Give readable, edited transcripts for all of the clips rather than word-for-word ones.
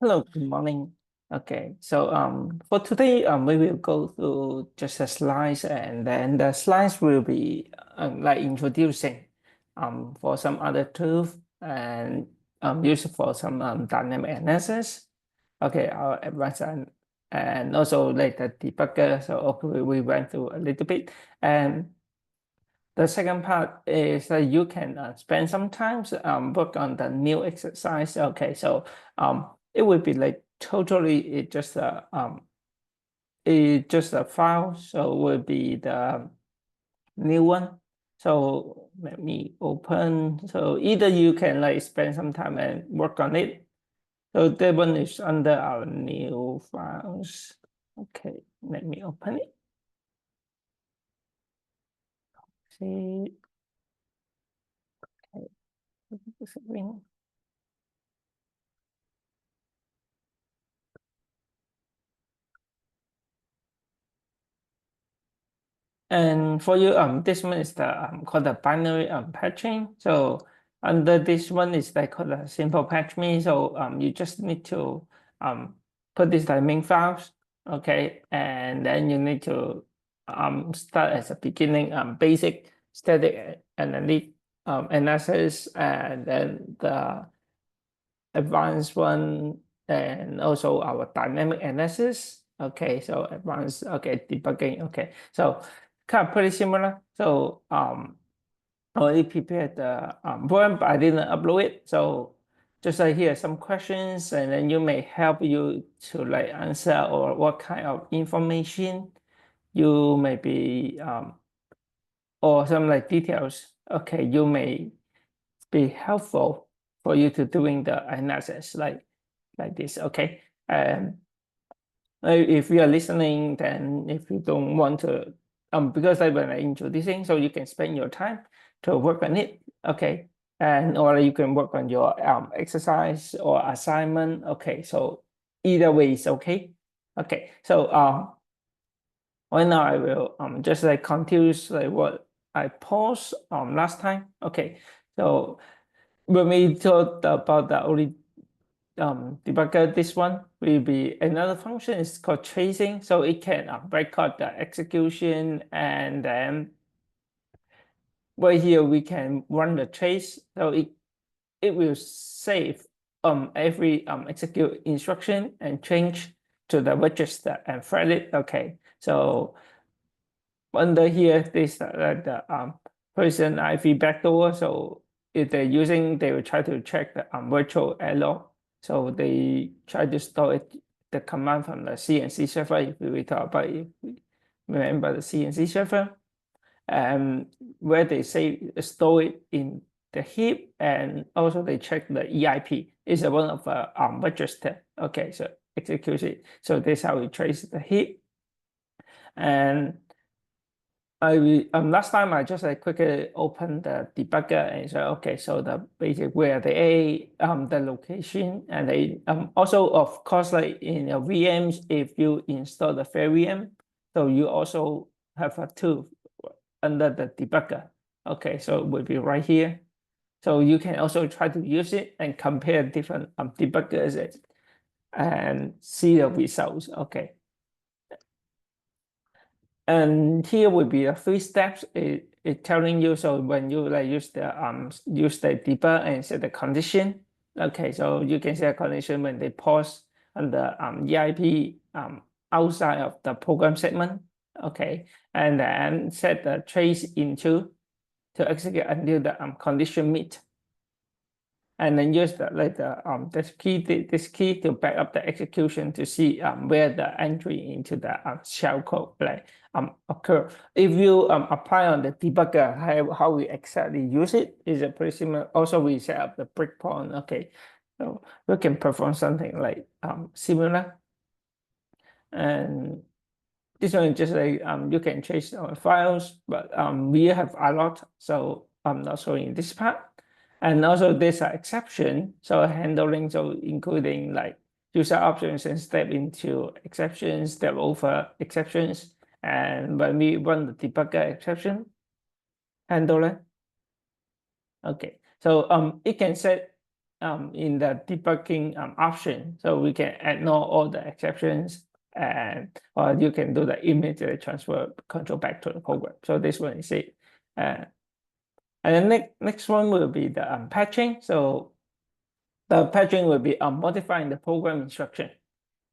Hello, good morning. Okay, so for today we will go through just the slides, and then the slides will be like introducing for some other tools and used for some dynamic analysis. Okay, our advanced and also like the debugger. So okay, we went through a little bit, and the second part is that you can spend some time work on the new exercise. Okay, so it will be like totally just a file. So will be the new one. So let me open. So either you can like spend some time and work on it. So that one is under our new files. Okay, let me open it. See. Okay. And for you, this one is the called the binary patching. So under this one is like called a simple patch me. So you just need to put this like main files, okay, and then you need to start as a beginning basic static analysis, and then the advanced one, and also our dynamic analysis. Okay, so advanced, okay, debugging. Okay, so kind of pretty similar. So I already prepared the program, but I didn't upload it. So just like here some questions, and then you may help you to like answer or what kind of information you may be or some like details. Okay, you may be helpful for you to doing the analysis like this. Okay, and if you are listening, then if you don't want to because I when I introducing, so you can spend your time to work on it. Okay, and or you can work on your exercise or assignment. Okay, so either way is okay. Okay, so right now I will just like continue like what I paused last time. Okay, so when we talked about the only debugger, this one will be another function is called tracing. So it can record the execution, and then right here we can run the trace. So it will save every execute instruction and change to the register and file it. Okay, so under here this the person IV backdoor. So if they're using, they will try to check the virtual error. So they try to store it, the command from the CNC server. If we talk about, if we remember the CNC server, where they say store it in the heap, and also they check the EIP is one of the register. Okay, so execute it. So this is how we trace the heap. And last time I just quickly opened the debugger and said, okay, so the basic where the location, and they also of course like in your VMs, if you install the fair VM, so you also have a tool under the debugger. Okay, so it will be right here. So you can also try to use it and compare different debuggers and see the results. Okay. And here would be the three steps. It telling you, so when you like use the debug and set the condition. Okay, so you can set a condition when they pause on the EIP outside of the program segment. Okay, and then set the trace into to execute until the condition meet, and then use the like the this key to back up the execution to see where the entry into the shell code like occur. If you apply on the debugger, how we exactly use it is a pretty similar. Also, we set up the breakpoint. Okay, so we can perform something like similar. And this one is just like you can trace our files, but we have a lot, so I'm not showing this part. And also there's an exception, so handling, so including like user options and step into exceptions, step over exceptions. And when we run the debugger exception handler, okay, so it can set in the debugging option. So we can ignore all the exceptions, and or you can do the immediate transfer control back to the program. So this one is it. And the next one will be the patching. So the patching will be modifying the program instruction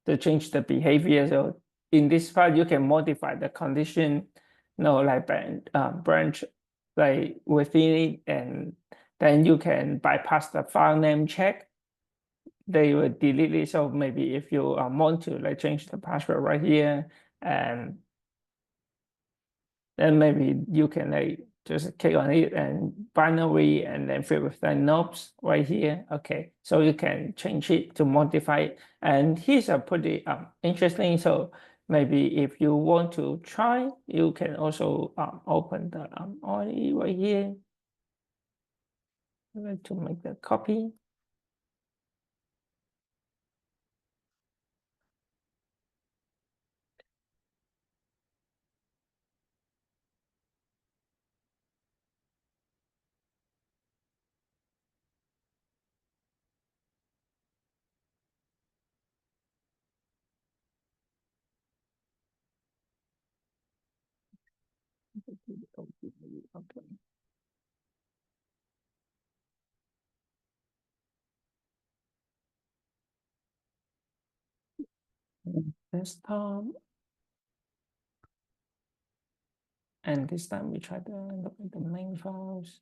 to change the behavior. So in this file, you can modify the condition, like branch, like within it, and then you can bypass the file name check. They will delete it. So maybe if you want to like change the password right here, and then maybe you can like just click on it and binary and then fill with the knobs right here. Okay, so you can change it to modify it. And here's a pretty interesting. So maybe if you want to try, you can also open the OE right here. I'm going to make the copy. Okay. Desktop, and this time we try to look at the main files.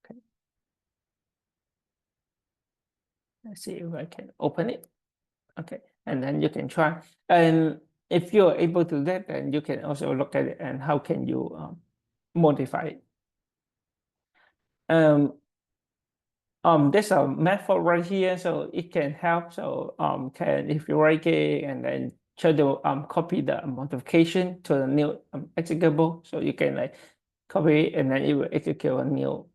Okay, let's see if I can open it. Okay, and then you can try. And if you're able to do that, then you can also look at it and how can you modify it. There's a method right here, so it can help. So can if you right click and then try to copy the modification to the new executable, so you can like copy it and then it will execute a new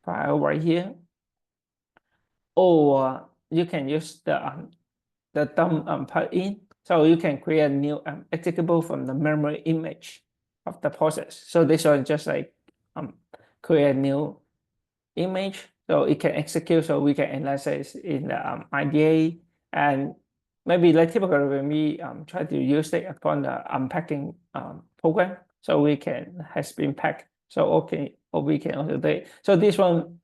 file right here. Or you can use the dump plugin, so you can create a new executable from the memory image of the process. So this one just like create a new image, so it can execute. So we can analyze it in the IDA, and maybe like typically when we try to use it upon the unpacking program, so we can has been packed. So okay, or we can also do it. So this one,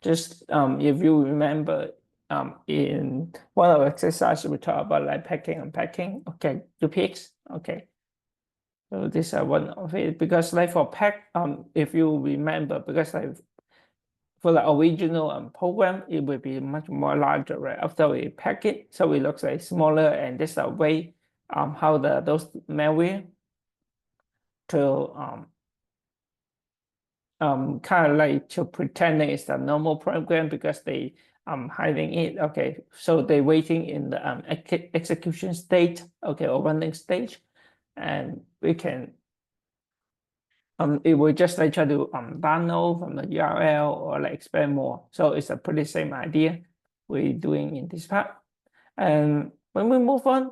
just if you remember, in one of the exercises we talk about like packing and unpacking. Okay, you pick. Okay, so this is one of it, because like for pack, if you remember, because like for the original program, it will be much more larger, right? After we pack it, so it looks like smaller, and this is a way how those malware to kind of like to pretend it's a normal program because they hiding it. Okay, so they waiting in the execution state, okay, or running stage, and we can it will just like try to download from the URL or like expand more. So it's a pretty same idea we're doing in this part. And when we move on,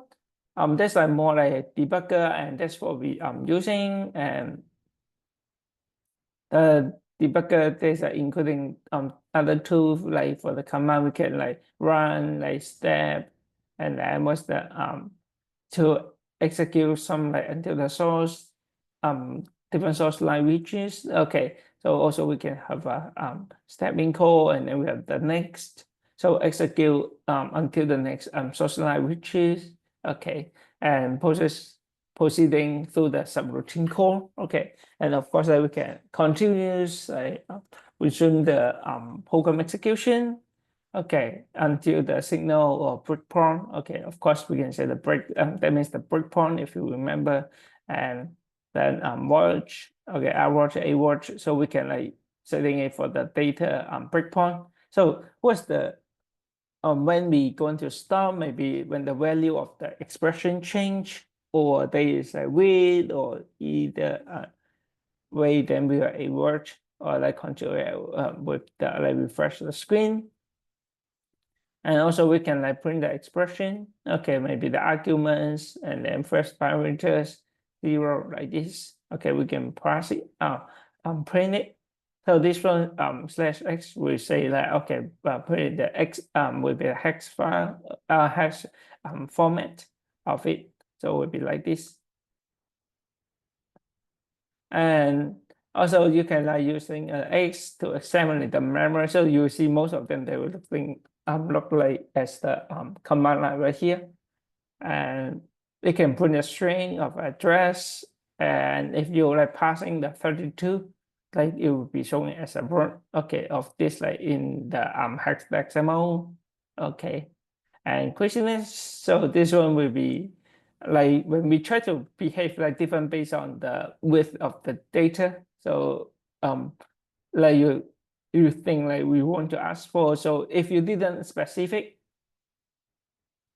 there's like more like a debugger, and that's what we using. And the debugger, there's including other tools like for the command we can like run, like step, and then what's the to execute some like until the source different source line reaches. Okay, so also we can have a stepping code, and then we have the next. So execute until the next source line reaches. Okay, and proceeding through the subroutine call. Okay, and of course we can continuous resume the program execution. Okay, until the signal or breakpoint. Okay, of course we can say the break. That means the breakpoint, if you remember, and then watch. Okay, I watch a watch, so we can like setting it for the data breakpoint. So what's the when we going to stop? Maybe when the value of the expression change, or there is a read, or either wait, then we are a watch, or like continue with the like refresh the screen. And also we can like print the expression. Okay, maybe the arguments and then first parameters 0 like this. Okay, we can parse it, print it. So this one slash x will say that okay, print the x will be a hex file, hex format of it. So it will be like this. And also you can like using X to examine the memory. So you see most of them, they will look like as the command line right here. And it can print a string of address. And if you like passing the 32, like it will be showing as a word, okay, of this like in the hexadecimal. Okay. And question is, so this one will be like when we try to behave like different based on the width of the data. So like you think like we want to ask for. So if you didn't specific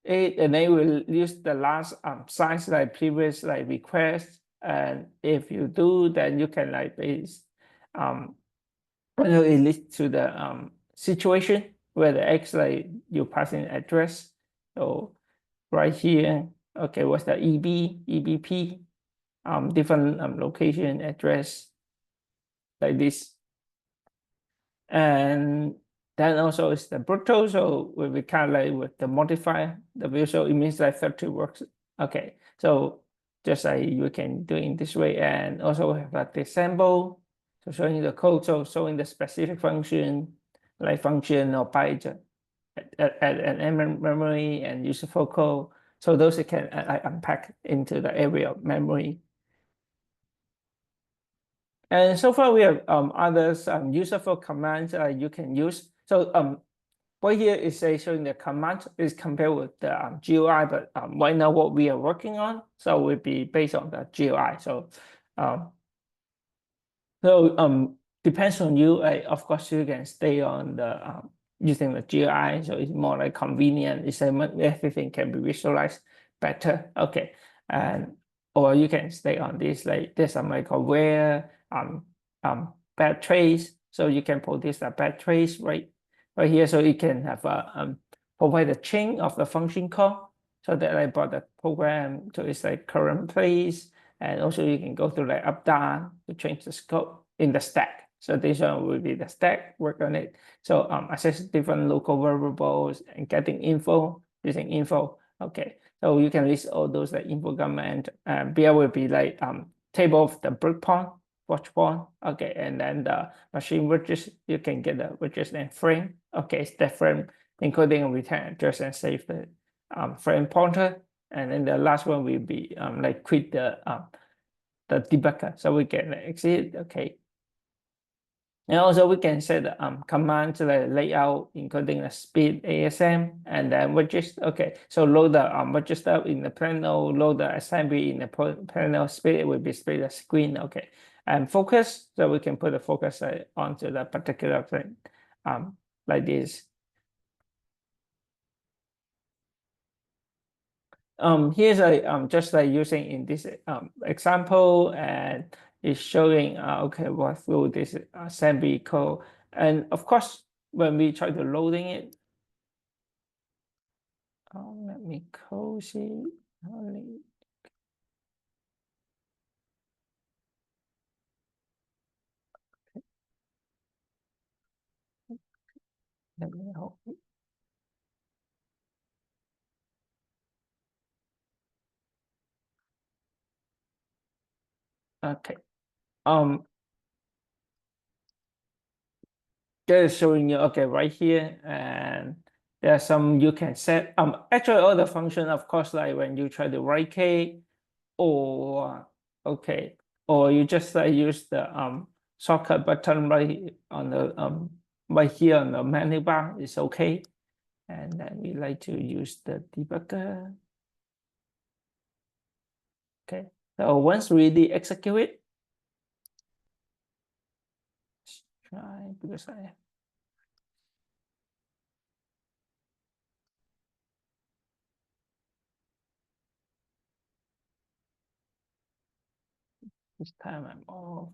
it, and they will use the last size like previous like request. And if you do, then you can like base it leads to the situation where the X like you pass in address. So right here, okay, what's the EBP, different location address like this. And then also it's the brutto, so we calculate with the modifier W, so it means like 30 works. Okay, so just like you can do it in this way. And also we have like the sample, so showing the code, so showing the specific function, like function or byte at an memory and useful code. So those you can unpack into the area of memory. And so far we have others useful commands you can use. So what here is showing the command is compared with the GUI, but right now what we are working on, so will be based on the GUI. Um, so depends on you. Of course, you can stay on the using the GUI, so it's more like convenient. It's everything can be visualized better. Okay, and or you can stay on this like there's some like aware bad trace, so you can put this a bad trace right here, so you can have a provide a chain of the function call, so that I brought the program to its like current place. And also you can go to like up down to change the scope in the stack. So this one will be the stack, work on it. So access different local variables and getting info using info. Okay, so you can list all those like info command. There will be like table of the breakpoint, watch point. Okay, and then the machine widgets, you can get the widgets and frame. Okay, step frame, including a return address and save the frame pointer. And then the last one will be like quit the debugger, so we can exit. Okay, and also we can set the commands like layout, including the speed, ASM, and then widgets. Okay, so load the widget stuff in the panel, load the assembly in the panel. Speed will be split the screen. Okay, and focus, so we can put the focus onto the particular thing, like this. Here's a just like using in this example, and it's showing okay what through this assembly code. And of course when we try to loading it, let me close it. Let me hold it. Okay, um just showing you okay right here. And there are some you can set actually all the function, of course, like when you try to right click, or okay, or you just use the shortcut button right on the right here on the menu bar is okay. And then we like to use the debugger. Okay, so once we execute it, let's try because I this time I'm off.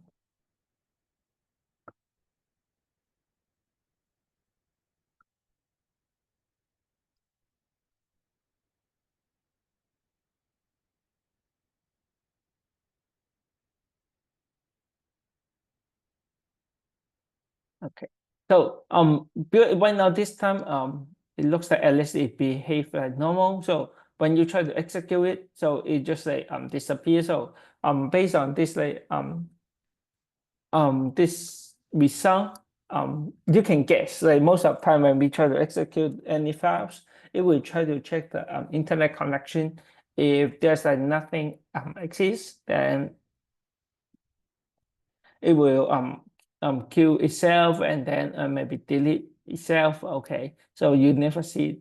Okay. So right now this time it looks like at least it behaves like normal. So when you try to execute it, so it just like disappears. So based on this like this result, you can guess like most of the time when we try to execute any files, it will try to check the internet connection. If there's like nothing exists, then it will kill itself and then maybe delete itself. Okay, so you never see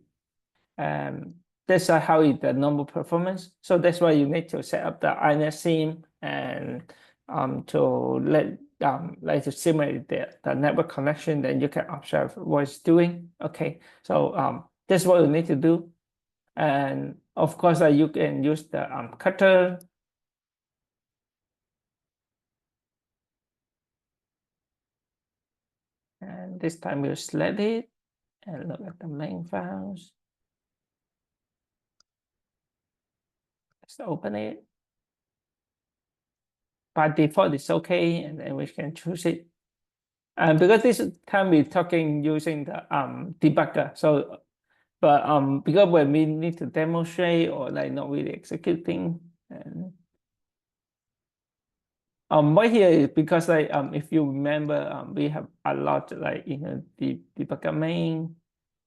um that's how it the normal performance. So that's why you need to set up the INET sim and to let like to simulate the network connection, then you can observe what it's doing. Okay, so that's what you need to do. And of course you can use the cutter. And this time we'll select it and look at the main files. Let's open it. By default, it's okay, and then we can choose it. And because this time we're talking using the debugger, so but because when we need to demonstrate or like not really executing, and right here is because like if you remember we have a lot like the debugger main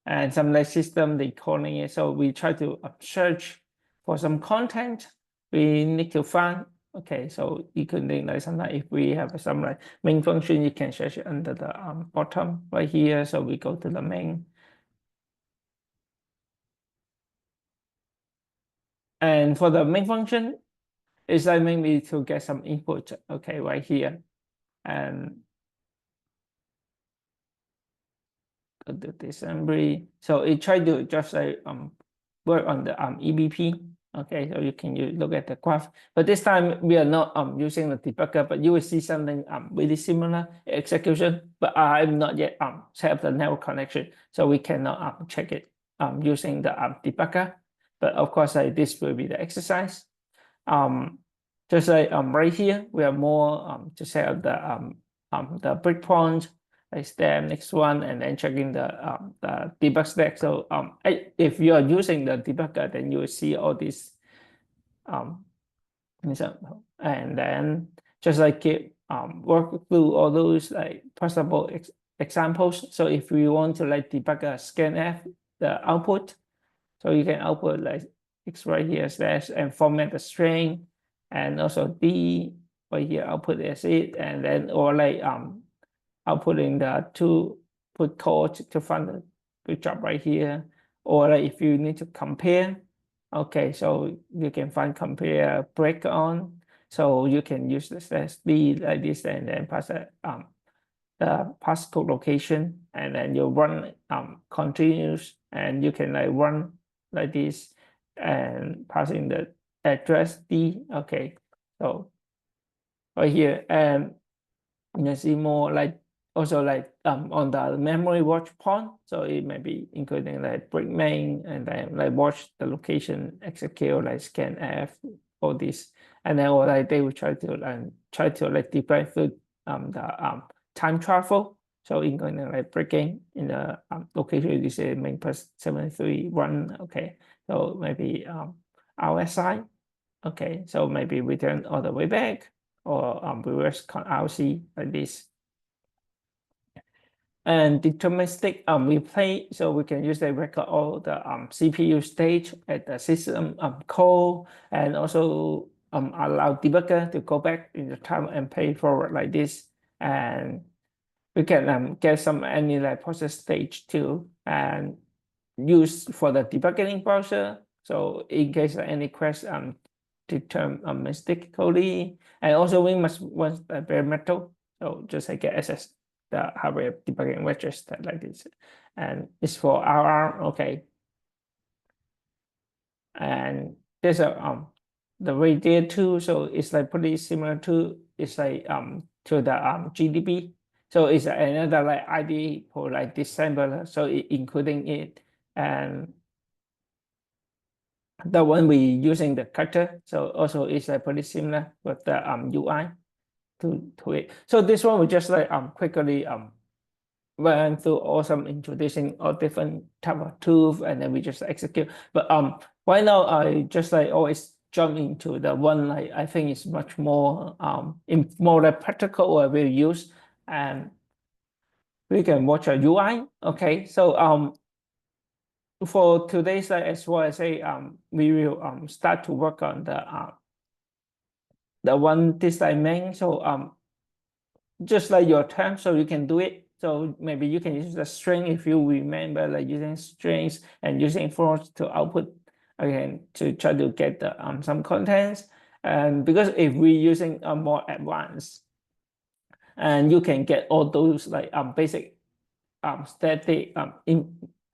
and some like system they calling it. So we try to search for some content we need to find. Okay, so you could think like sometimes if we have some like main function, you can search it under the bottom right here. So we go to the main. And for the main function, it's like maybe to get some input, okay, right here. And go to the assembly. So it try to just like work on the EBP. Okay, so you can look at the graph. But this time we are not using the debugger, but you will see something really similar execution. But I'm not yet set up the network connection, so we cannot check it using the debugger. But of course, this will be the exercise. Um, just like right here, we have more to set up the breakpoint, like step next one, and then checking the debug stack. So if you are using the debugger, then you will see all these um example, and then just like keep work through all those like possible examples. So if we want to like debug a scanf, the output, so you can output like X right here slash and format the string, and also D right here output as it, and then or like outputting the two put code to find the good job right here. Or like if you need to compare, okay, so you can find compare break on. So you can use the slash D like this and then pass the passcode location, and then you run continuous, and you can like run like this and passing the address D. Okay, so right here, and you can see more like also like on the memory watch point. So it may be including like break main and then like watch the location execute like scanf, all this, and then or like they will try to like deploy through the time travel. So including like breaking in the location you say main plus 731. Okay, so maybe RSI. Okay, so maybe return all the way back or reverse RC like this. And deterministic replay, so we can use the record all the CPU stage at the system call, and also allow debugger to go back in the time and play forward like this. And we can get some any like process stage too, and use for the debugging browser. So in case of any crash deterministically, and also we must want the bare metal. So just like get access the hardware debugging register like this, and it's for RR. Okay, and there's a the radiator too. So it's like pretty similar to it's like to the GDB. So it's another like ID for like disassembler. So including it, and the one we using the cutter. So also it's like pretty similar with the UI to it. So this one we just like quickly went through all some introducing all different type of tools, and then we just execute. But right now I just like always jump into the one like I think is much more more like practical or we use, and we can watch a UI. Okay, so for today's like as well as say we will start to work on the one this main. So just like your term, so you can do it. So maybe you can use the string if you remember like using strings and using floats to output again to try to get the some contents. And because if we're using a more advanced, and you can get all those like basic static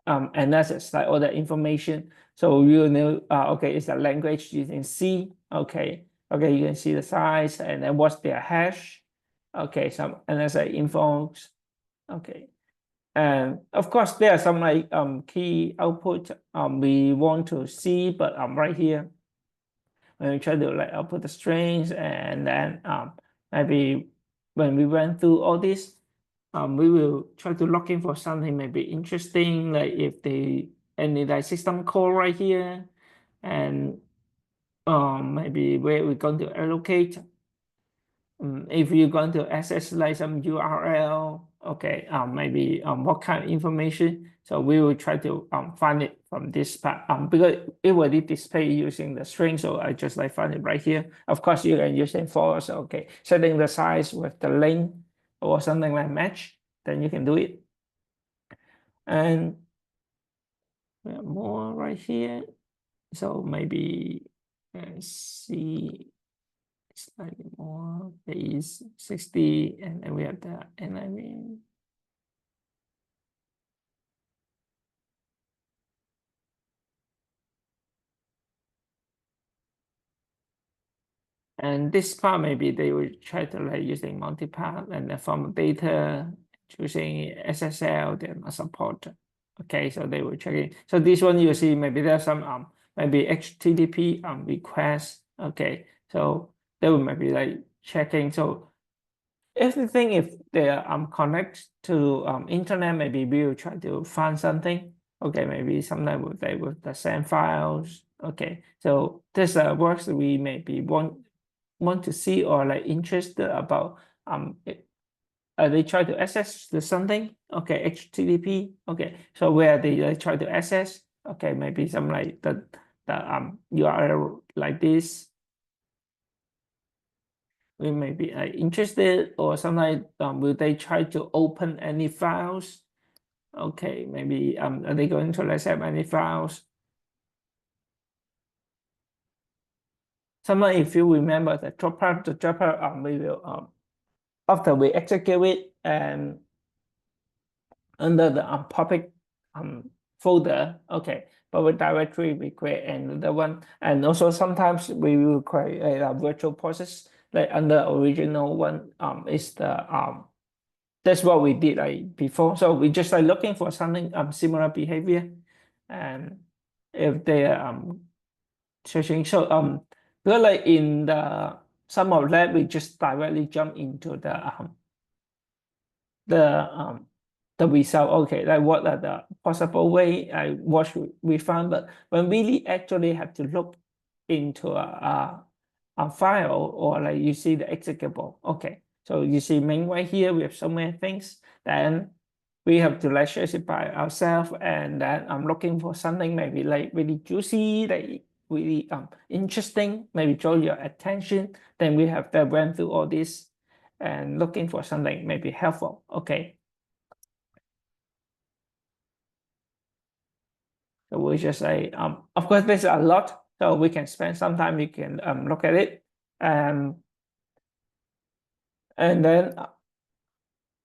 analysis, like all the information. So you know, okay, it's a language using C. Okay, okay, you can see the size and then what's their hash. Okay, some analysis infos. Okay, and of course there are some like key output we want to see, but right here when we try to like output the strings, and then maybe when we went through all this, we will try to look in for something maybe interesting, like if they any like system call right here, and maybe where we're going to allocate. If you're going to access like some URL, okay, maybe what kind of information. So we will try to find it from this part because it already display using the string. So I just like find it right here. Of course, you can use it for also, okay, setting the size with the link or something like match, then you can do it. And we have more right here. So maybe let's see. Slightly more base 60, and then we have the NIV. And this part, maybe they will try to like using multi-part and then from data, choosing SSL, then support. Okay, so they will check it. So this one you see maybe there's some maybe HTTP request. Okay, so they will maybe like checking. So everything if they are connect to internet, maybe we will try to find something. Okay, maybe sometimes with the same files. Okay, so this works we maybe want to see or like interested about they try to access to something. Okay, HTTP. Okay, so where they try to access. Okay, maybe some like the URL like this. We may be interested, or sometimes will they try to open any files? Okay, maybe are they going to accept any files? Sometimes if you remember the dropper we will after we execute it and under the public folder, okay, but with directory we create another one, and also sometimes we will create a virtual process like under original one is the that's what we did like before. So we just like looking for something similar behavior, and if they are searching. So because like in the some of that we just directly jump into the um the result. Okay, like what are the possible way what should we found, but when we actually have to look into a file or like you see the executable. Okay, so you see main right here we have so many things, then we have to like search it by ourselves, and then I'm looking for something maybe like really juicy, like really interesting, maybe draw your attention, then we have to went through all this and looking for something maybe helpful. Okay, so we just say of course there's a lot, so we can spend some time, we can look at it, um and then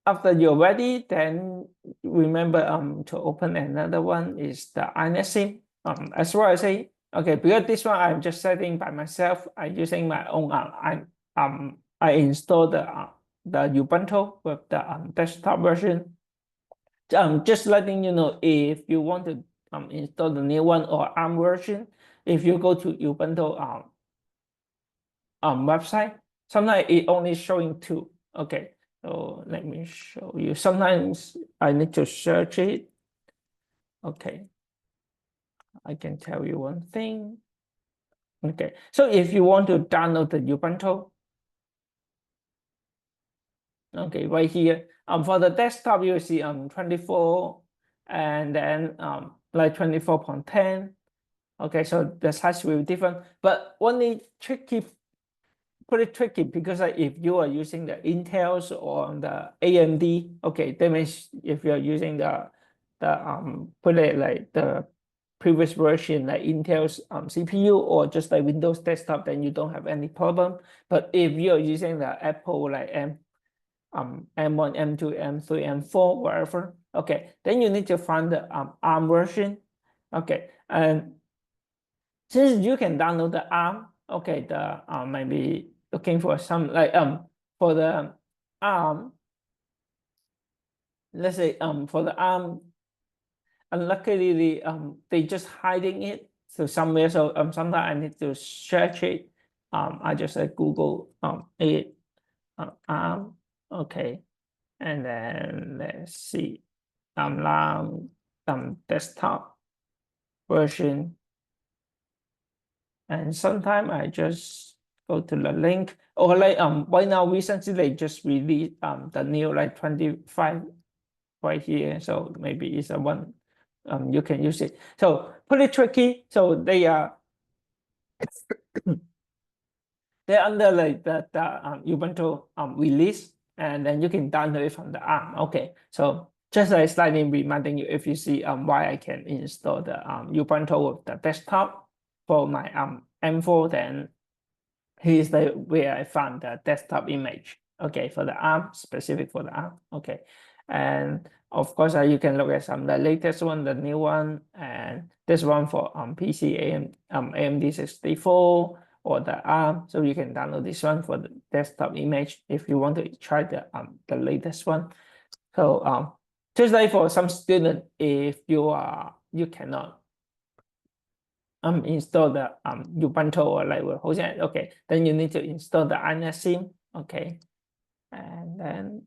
after you're ready, then remember to open another one is the iNetSim. As well as say, okay, because this one I'm just setting by myself, I'm using my own I installed the Ubuntu with the desktop version. Just letting you know, if you want to install the new one or ARM version, if you go to Ubuntu website, sometimes it only showing two. Okay, So let me show you. Sometimes I need to search it. Okay, I can tell you one thing. Okay, so if you want to download the Ubuntu, okay, right here, for the desktop, you see 24 and then like 24.10. Okay, so the size will be different, but only tricky, pretty tricky because if you are using the Intels or the AMD, okay, that means if you're using the put it like the previous version like Intel's CPU or just like Windows desktop, then you don't have any problem. But if you're using the Apple like M1, M2, M3, M4, whatever, okay, then you need to find the ARM version. Okay, and since you can download the ARM, okay, the maybe looking for some like for the ARM, let's say for the ARM, unluckily they just hiding it so somewhere. So sometimes I need to search it. I just Google it ARM, okay, and then let's see ARM desktop version. And sometimes I just go to the link or like right now recently they just released the new like 25 right here, so maybe it's a one you can use it. So pretty tricky. So they are they're under like the Ubuntu release, and then you can download it from the ARM. Okay, so just like slightly reminding you, if you see why I can install the Ubuntu with the desktop for my M4, then here's the where I found the desktop image. Okay, for the ARM, specific for the ARM. Okay, and of course you can look at some the latest one, the new one, and this one for PC AMD 64 or the ARM. So you can download this one for the desktop image if you want to try the latest one. So just like for some student, if you cannot install the Ubuntu or like we're hosting it, okay, then you need to install the INSIM, okay, and then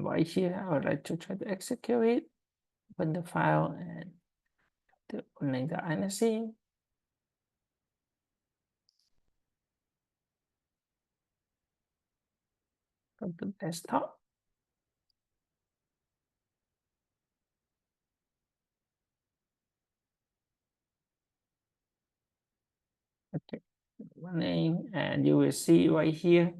right here I would like to try to execute it, open the file and to open the INSIM. Go to desktop. Okay, running, and you will see right here.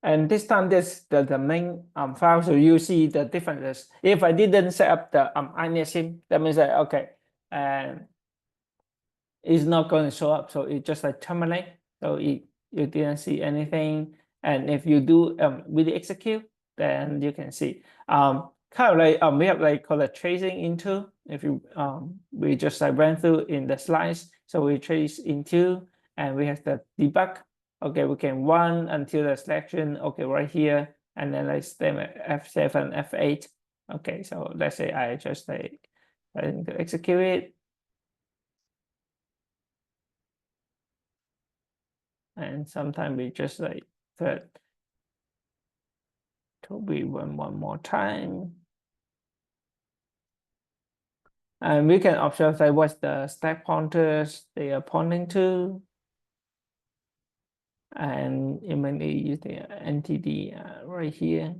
And this time this the main file, so you see the differences. If I didn't set up the INSIM, that means that okay, and it's not going to show up. So it just like terminate. So you didn't see anything. And if you do really execute, then you can see kind of like we have like called a tracing into. If you we just like ran through in the slides. So we trace into and we have the debug. Okay, we can run until the selection. Okay, right here, and then like stem F7, F8. Okay, so let's say I just like trying to execute it. And sometimes we just like that to be one more time. And we can observe like what's the stack pointers they are pointing to. And immediately use the NTD right here.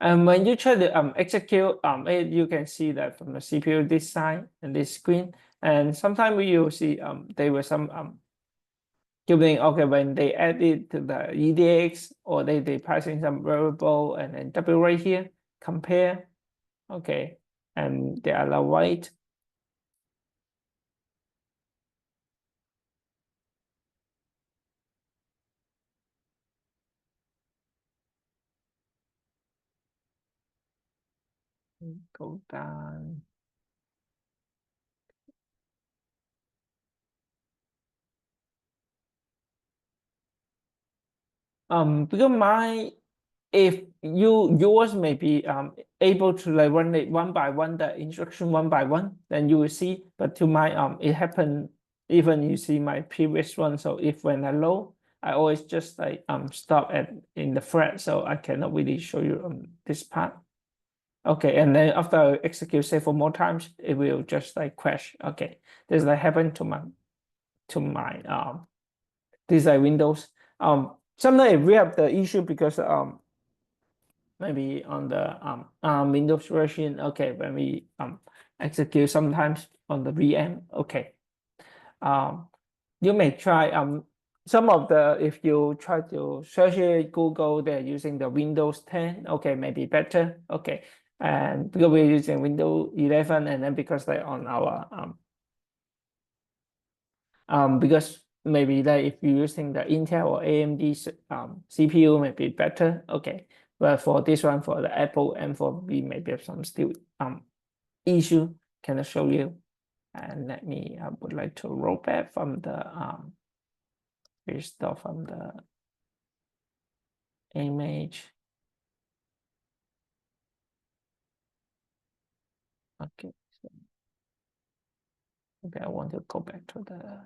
And when you try to execute you can see that from the CPU this side and this screen. And sometimes we will see there were some Keeping okay when they add it to the EDX or they passing some variable and then double right here, compare, okay, and they allow white. Go down. Because my if yours may be able to like run it one by one, the instruction one by one, then you will see. But to my it happened even you see my previous one. So if when I load, I always just like stop at in the thread, so I cannot really show you this part. Okay, and then after I execute say for more times, it will just like crash. Okay, this like happened to my these are Windows. Sometimes we have the issue because maybe on the Windows version, okay, when we execute sometimes on the VM, okay. Um, you may try some of the if you try to search it Google, they're using the Windows 10, okay, maybe better, okay. And because we're using Windows 11, and then because they're on our because maybe that if you're using the Intel or AMD CPU, maybe better. Okay, but for this one, for the Apple and for B, maybe have some still issue. Can I show you? And let me. I would like to roll back from the restore from the image. Okay, so maybe I want to go back to the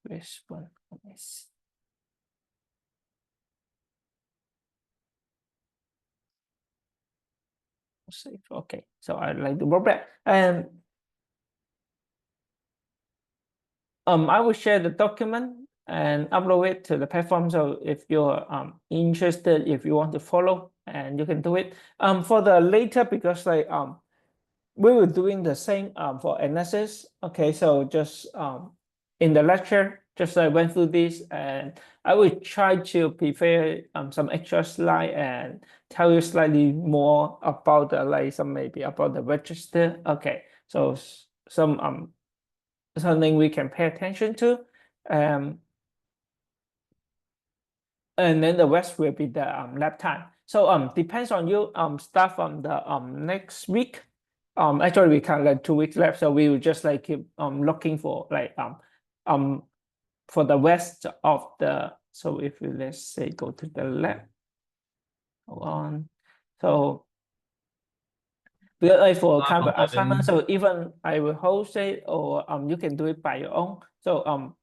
previous one. Let me see. Save. Okay, so I like to roll back and I will share the document and upload it to the platform. So if you're interested, if you want to follow, and you can do it. For the later, because like we were doing the same for analysis. Okay, so just in the lecture, just I went through this, and I will try to prepare some extra slide and tell you slightly more about the like some maybe about the register. Okay, so some something we can pay attention to. Um, and then the rest will be the lab time. So depends on you. Start from the next week. Actually we can like 2 weeks left, so we will just like keep looking for like um for the rest of the. So if we let's say go to the lab, hold on. So because like for kind of assignment, so even I will host it or you can do it by your own. So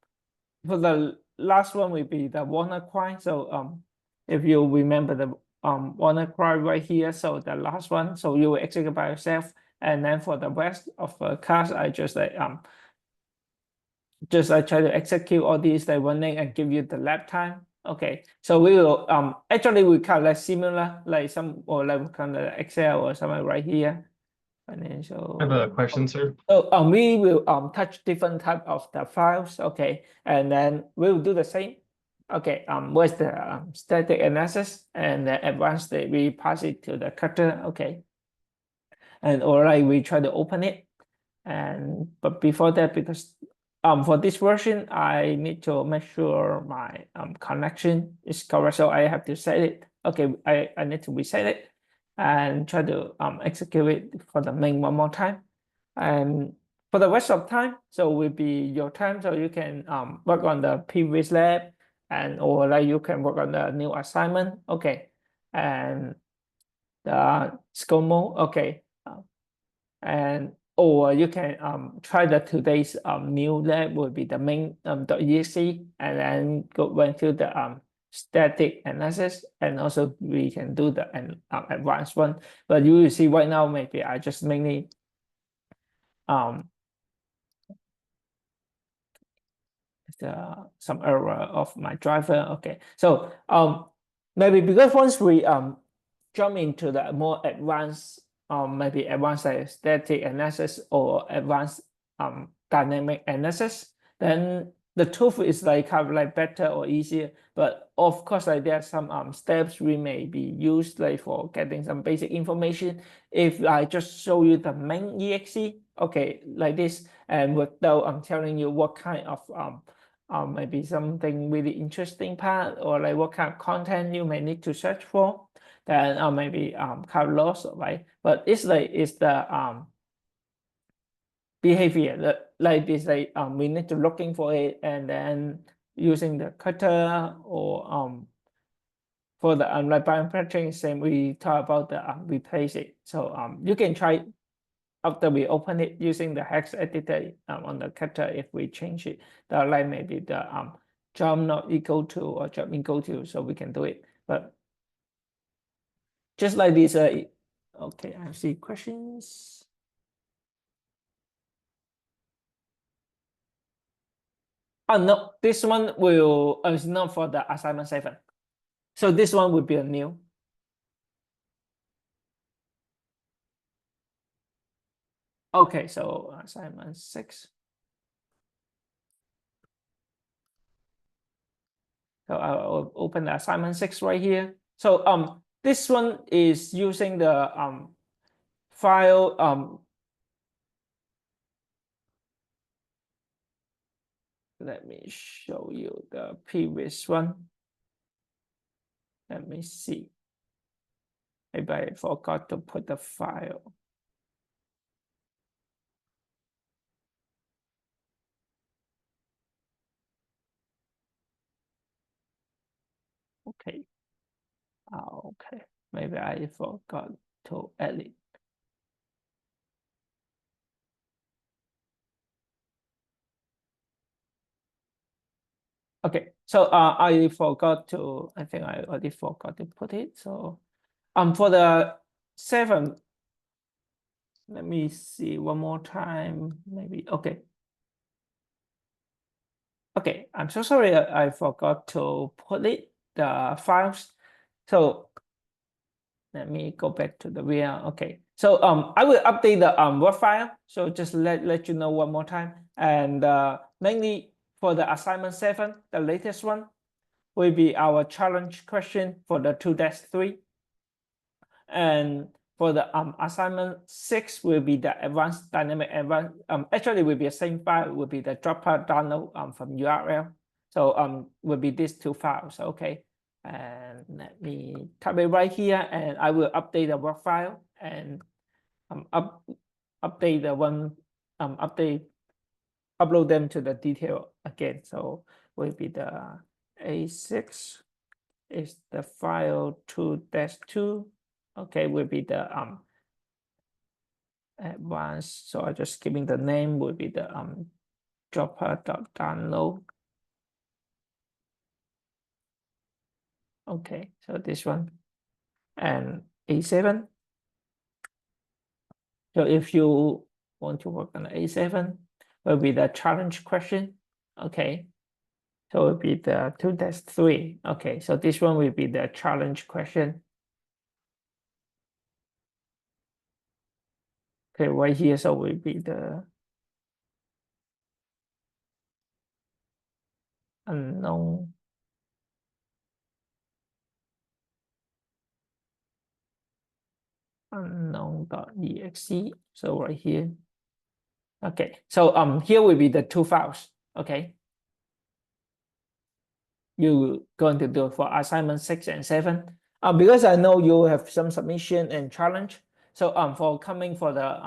for the last one will be the WannaCry. So if you remember the WannaCry right here, so the last one, so you will execute by yourself, and then for the rest of the class, I just like I try to execute all these like running and give you the lab time. Okay, so we will actually we kind of like similar like some or like kind of Excel or something right here. Financial. I have a question, sir. So we will touch different type of the files, okay, and then we will do the same. Okay, where's the static analysis and the advanced we pass it to the cutter, okay, and all right, we try to open it, and but before that, because for this version, I need to make sure my connection is correct, so I have to set it. Okay, I need to reset it and try to execute it for the main one more time. And for the rest of time, so will be your time, so you can work on the previous lab, and or like you can work on the new assignment, okay, and the school mode, okay, and or you can try the today's new lab will be the main .exe, and then go went through the static analysis, and also we can do the advanced one. But you will see right now maybe I just mainly um some error of my driver. Okay, so maybe because once we jump into the more advanced maybe advanced static analysis or advanced dynamic analysis, then the truth is like kind of like better or easier, but of course like there are some steps we may be used like for getting some basic information. If I just show you the main exe, okay, like this, and without telling you what kind of maybe something really interesting part or like what kind of content you may need to search for, then maybe kind of lost, right? But it's like it's the behavior that like this, like we need to looking for it and then using the cutter, or for the like biometric same we talk about the replace it. So you can try after we open it using the hex editor on the cutter. If we change it, the like maybe the jump not equal to or jump equal to, so we can do it. But just like this, okay, I see questions. Oh no, this one will is not for the assignment 7. So this one would be a new. Okay, so assignment 6. So I'll open the assignment 6 right here. So this one is using the file let me show you the previous one. Let me see. Maybe I forgot to put the file. Okay. Okay. Maybe I forgot to edit. Okay, so I forgot to, I think I already forgot to put it. So for the 7, let me see one more time, maybe. Okay. Okay, I'm so sorry, I forgot to put it, the files. So let me go back to the real. Okay, so I will update the Word file. So just let you know one more time. And mainly for the assignment 7, the latest one will be our challenge question for the 2-3. And for the assignment 6 will be the advanced dynamic advanced, actually will be the same file, will be the dropper download from URL. So will be these 2 files. Okay, and let me type it right here, and I will update the work file and update the one upload them to the detail again. So will be the A6 is the file 2-2. Okay, will be the advanced. So I just giving the name will be the dropper.download. Okay, so this one and A7. So if you want to work on A7, will be the challenge question. Okay, so it will be the 2-3. Okay, so this one will be the challenge question. Okay, right here, so will be the unknown unknown.exe. So right here. Okay, so here will be the 2 files. Okay, you're going to do for assignment 6 and 7. Because I know you have some submission and challenge. So for coming for the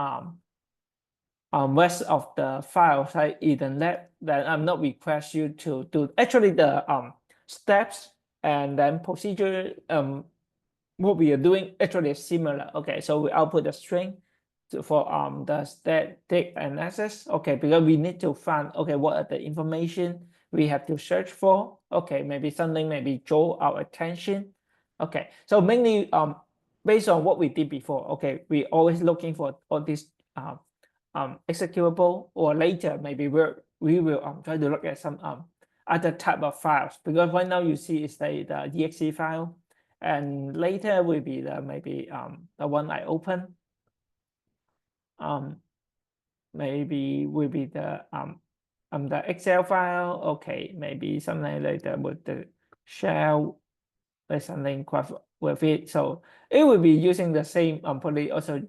rest of the files I even left, then I'm not request you to do actually the steps and then procedure what we are doing actually is similar. Okay, so we output the string for the static analysis. Okay, because we need to find, okay, what are the information we have to search for. Okay, maybe something maybe draw our attention. Okay, so mainly based on what we did before. Okay, we always looking for all these executable, or later maybe we will try to look at some other type of files, because right now you see it's the exe file, and later will be the maybe the one I open, maybe will be the the Excel file. Okay, maybe something like that with the shell or something quite with it. So it will be using the same probably also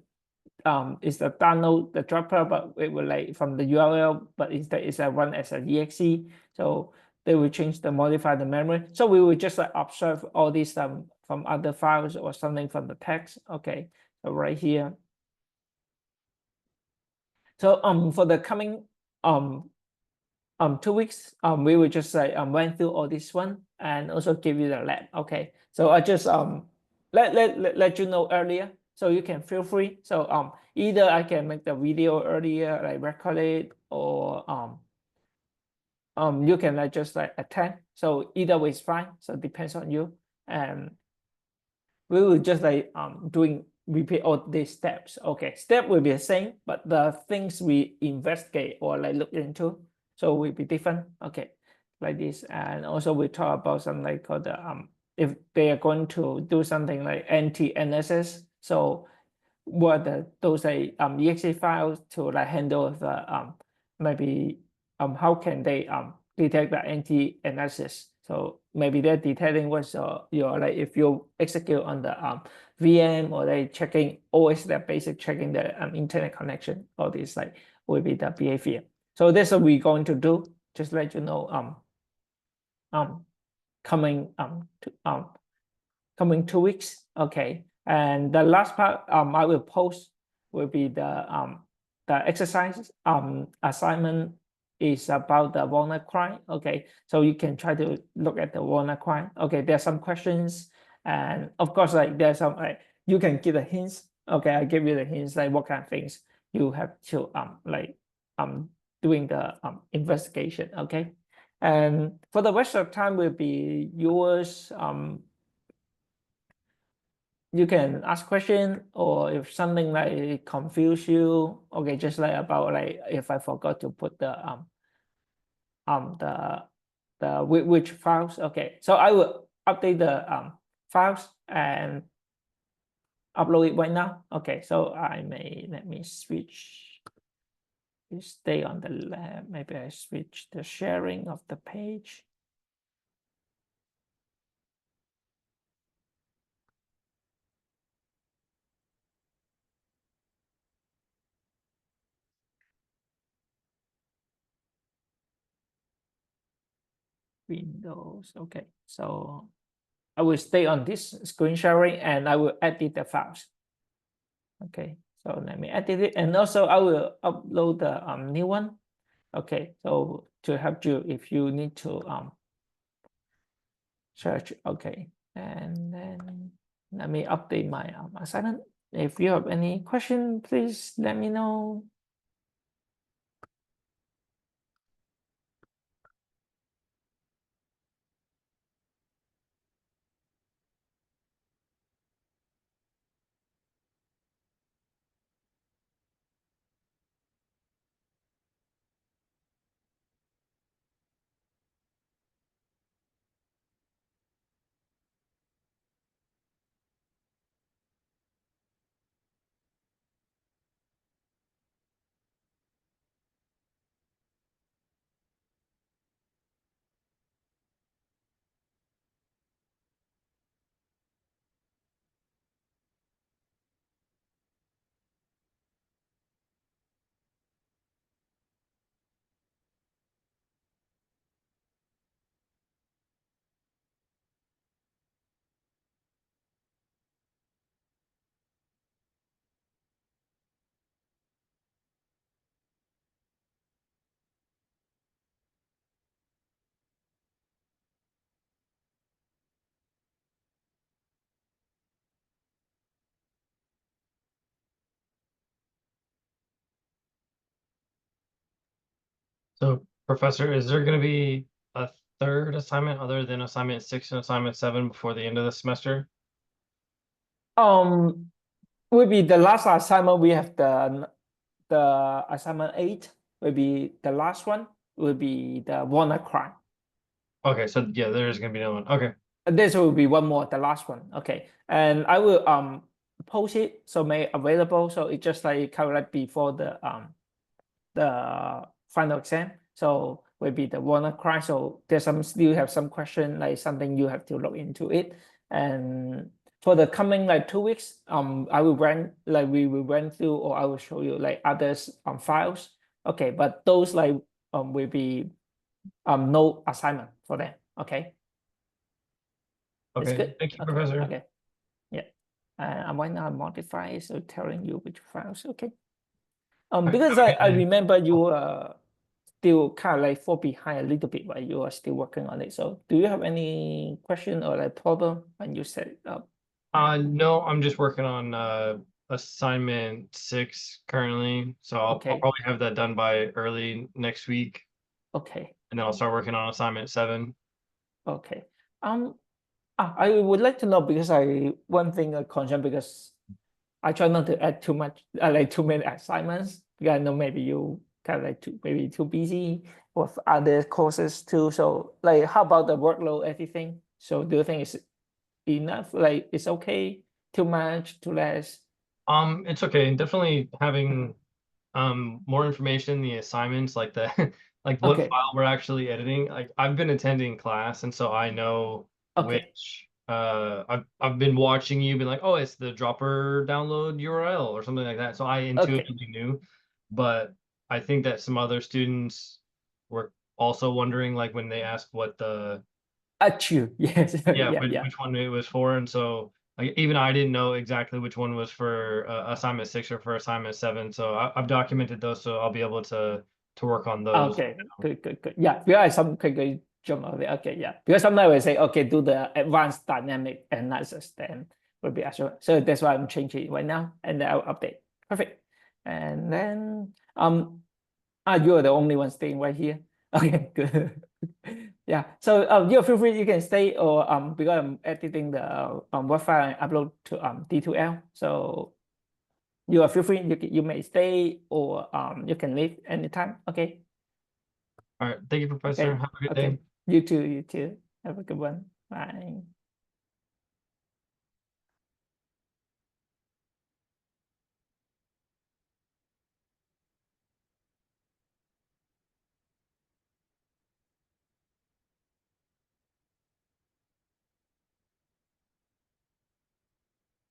is the download the dropper, but it will like from the URL, but instead it's a run as an exe. So they will change the modify the memory. So we will just like observe all these from other files or something from the text. Okay, so right here. So for the coming 2 weeks, we will just like went through all this one and also give you the lab. Okay, so I just let you know earlier, so you can feel free. So either I can make the video earlier, like record it, or you can like just like attend. So either way is fine. So it depends on you. And we will just like doing repeat all these steps. Okay, step will be the same, but the things we investigate or like look into, so will be different. Okay, like this. And also we talk about something like called the if they are going to do something like anti-NSS, so what those like exe files to like handle the maybe how can they detect the anti-analysis. So maybe they're detecting what's your like if you execute on the VM, or they checking always the basic checking the internet connection. All this like will be the behavior. So this is what we're going to do. Just let you know coming coming 2 weeks. Okay, and the last part I will post will be the exercise assignment is about the WannaCry. Okay, so you can try to look at the WannaCry. Okay, there are some questions, and of course like there's some like you can give the hints. Okay, I give you the hints like what kind of things you have to like doing the investigation. Okay, and for the rest of time will be yours. You can ask question, or if something like confuse you, okay, just like about like if I forgot to put the which files. Okay, so I will update the files and upload it right now. Okay, so I may let me switch, stay on the lab. Maybe I switch the sharing of the page. Windows. Okay, so I will stay on this screen sharing and I will edit the files. Okay, so let me edit it, and also I will upload the new one. Okay, so to help you if you need to search. Okay, and then let me update my assignment. If you have any question, please let me know. So, Professor, is there going to be a third assignment other than assignment 6 and assignment 7 before the end of the semester? Will be the last assignment. We have the assignment 8 will be the last one. Will be the WannaCry. Okay, so yeah, there is going to be another one. Okay. This will be one more, the last one. Okay, and I will post it so make available. So it just like kind of like before the final exam. So will be the WannaCry. So there's some still have some question, like something you have to look into it. And for the coming like 2 weeks, I will run like we will run through, or I will show you like others files. Okay, but those like will be no assignment for them. Okay, it's Okay, good. thank you, Okay, Professor. okay, yeah. And right now modify, so telling you which files. Okay. All right, Because have a good I day. remember you still kind of like fall behind a little bit, but you are still working on it. So do you have any question or like problem when you set it up? No, I'm just working on assignment 6 currently, so I'll Okay, probably have that done by early next week, okay, and then I'll start working on assignment 7. okay. I would like to know, because one thing a concern, because I try not to add too much, like too many assignments, because I know maybe you kind of like maybe too busy with other courses too. So like, how about the workload, everything? So do you think it's enough? Like it's okay? Too much? Too less? It's okay. Definitely having more information in the assignments, like the like what Okay, file we're actually editing. Like I've been attending class, and so I know okay, which I've been watching you, been like, oh, it's the dropper download URL or something like that. So I okay. intuitively knew, but I think that some other students were also wondering, like when they asked what the Achoo. Yes. yeah, Yeah, yeah. which one it was for, and so like even I didn't know exactly which one was for assignment 6 or for assignment 7. So I've documented those, so I'll be able to work on those. Okay, good, good, good. Yeah, because I some quickly jump over there. Okay, yeah. Because sometimes we say, okay, do the advanced dynamic analysis, then will be actual. So that's why I'm changing it right now, and then I'll update. Perfect. And then you are the only one staying right here. Okay, good. Yeah. So you feel free, you can stay, or because I'm editing the web file and upload to D2L. So you are feel free, you may stay, or you can leave anytime. Okay. All right, thank you, Professor. Okay. Have a good day. Okay. You too. You too. Have a good one. Bye.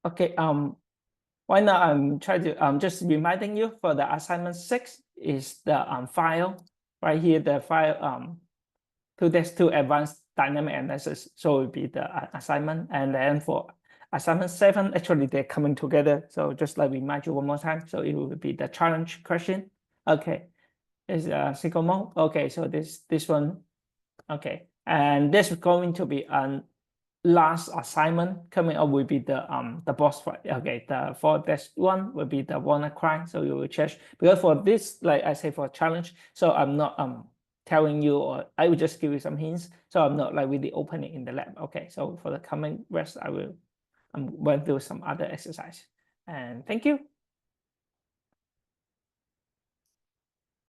Okay. Right now I'm trying to just reminding you for the assignment 6 is the file right here. The file 2-2 advanced dynamic analysis. So it will be the assignment, and then for assignment 7, actually they're coming together. So just like remind you one more time. So it will be the challenge question. Okay. It's a single mode. Okay. So this one. Okay. And this is going to be an last assignment. Coming up will be the boss fight. Okay, the for this one will be the WannaCry. So you will check, because for this, like I say, for challenge, so I'm not telling you, or I will just give you some hints. So I'm not like really opening in the lab. Okay, so for the coming rest, I will went through some other exercise. And thank you.